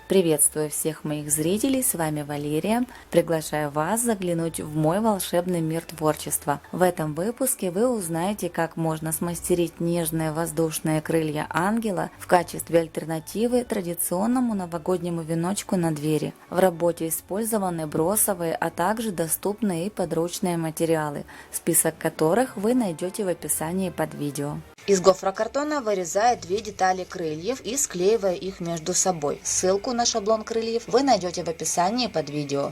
Приветствую всех моих зрителей, с вами Валерия. Приглашаю вас заглянуть в мой волшебный мир творчества. В этом выпуске вы узнаете, как можно смастерить нежные воздушные крылья ангела в качестве альтернативы традиционному новогоднему веночку на двери. В работе использованы бросовые, а также доступные и подручные материалы, список которых вы найдете в описании под видео. Из гофрокартона вырезаю две детали крыльев и склеиваю их между собой. Ссылку на шаблон крыльев вы найдете в описании под видео.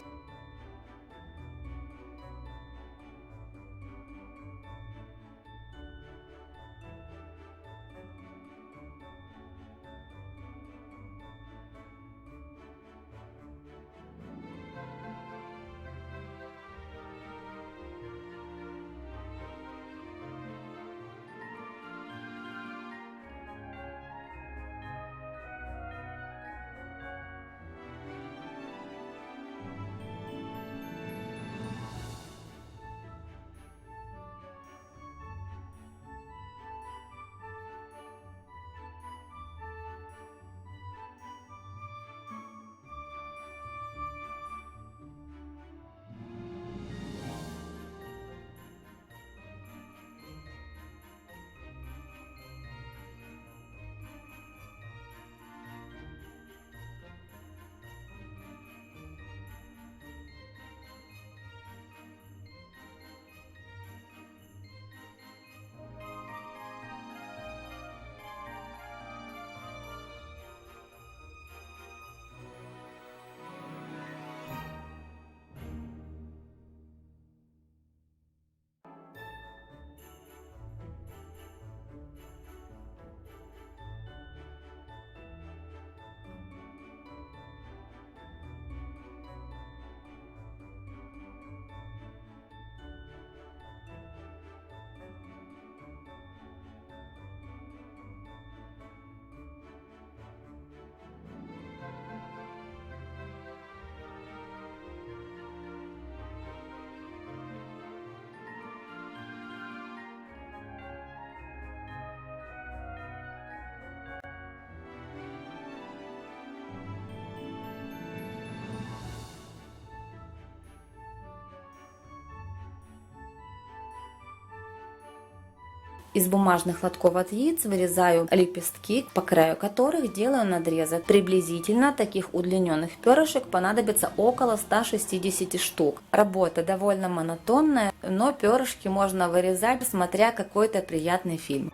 Из бумажных лотков от яиц вырезаю лепестки, по краю которых делаю надрезы. Приблизительно таких удлиненных перышек понадобится около 160 штук. Работа довольно монотонная, но перышки можно вырезать, смотря какой-то приятный фильм.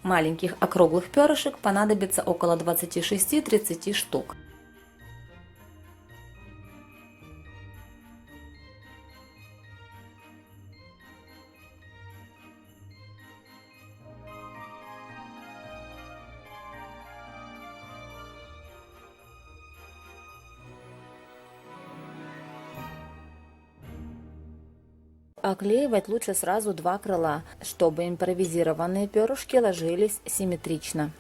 Маленьких округлых перышек понадобится около 26-30 штук. Оклеивать лучше сразу два крыла, чтобы импровизированные перышки ложились симметрично.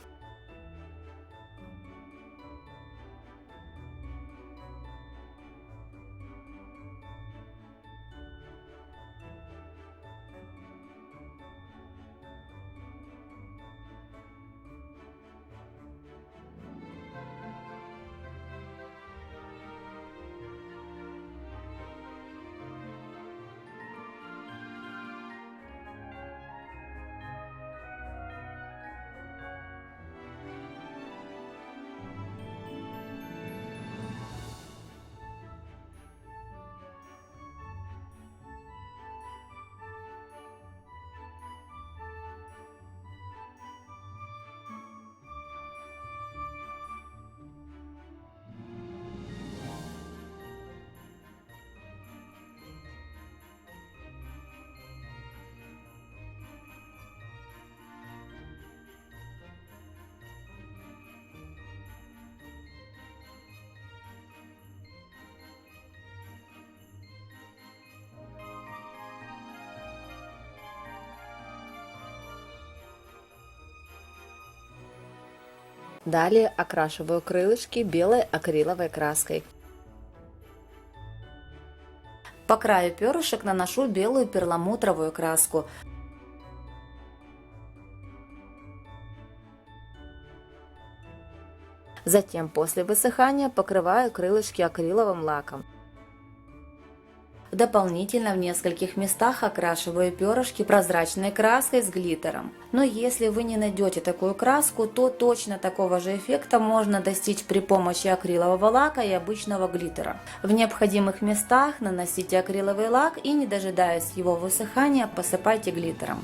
Далее окрашиваю крылышки белой акриловой краской. По краю перышек наношу белую перламутровую краску. Затем после высыхания покрываю крылышки акриловым лаком. Дополнительно в нескольких местах окрашиваю перышки прозрачной краской с глиттером. Но если вы не найдете такую краску, то точно такого же эффекта можно достичь при помощи акрилового лака и обычного глиттера. В необходимых местах наносите акриловый лак и, не дожидаясь его высыхания, посыпайте глиттером.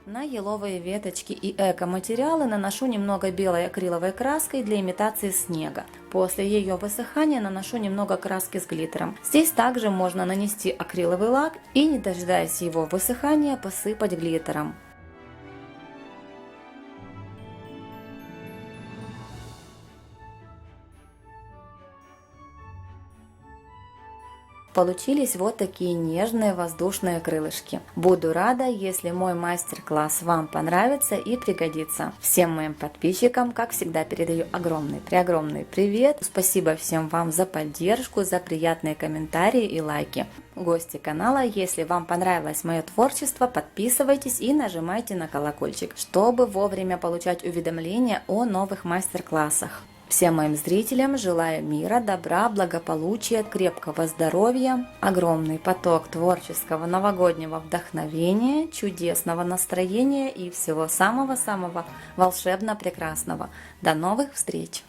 На еловые веточки и эко-материалы наношу немного белой акриловой краской для имитации снега. После ее высыхания наношу немного краски с глиттером. Здесь также можно нанести акриловый лак и, не дожидаясь его высыхания, посыпать глиттером. Получились вот такие нежные воздушные крылышки. Буду рада, если мой мастер-класс вам понравится и пригодится. Всем моим подписчикам, как всегда, передаю огромный привет. Спасибо всем вам за поддержку, за приятные комментарии и лайки. Гости канала, если вам понравилось мое творчество, подписывайтесь и нажимайте на колокольчик, чтобы вовремя получать уведомления о новых мастер-классах. Всем моим зрителям желаю мира, добра, благополучия, крепкого здоровья, огромный поток творческого новогоднего вдохновения, чудесного настроения и всего самого-самого волшебно прекрасного. До новых встреч!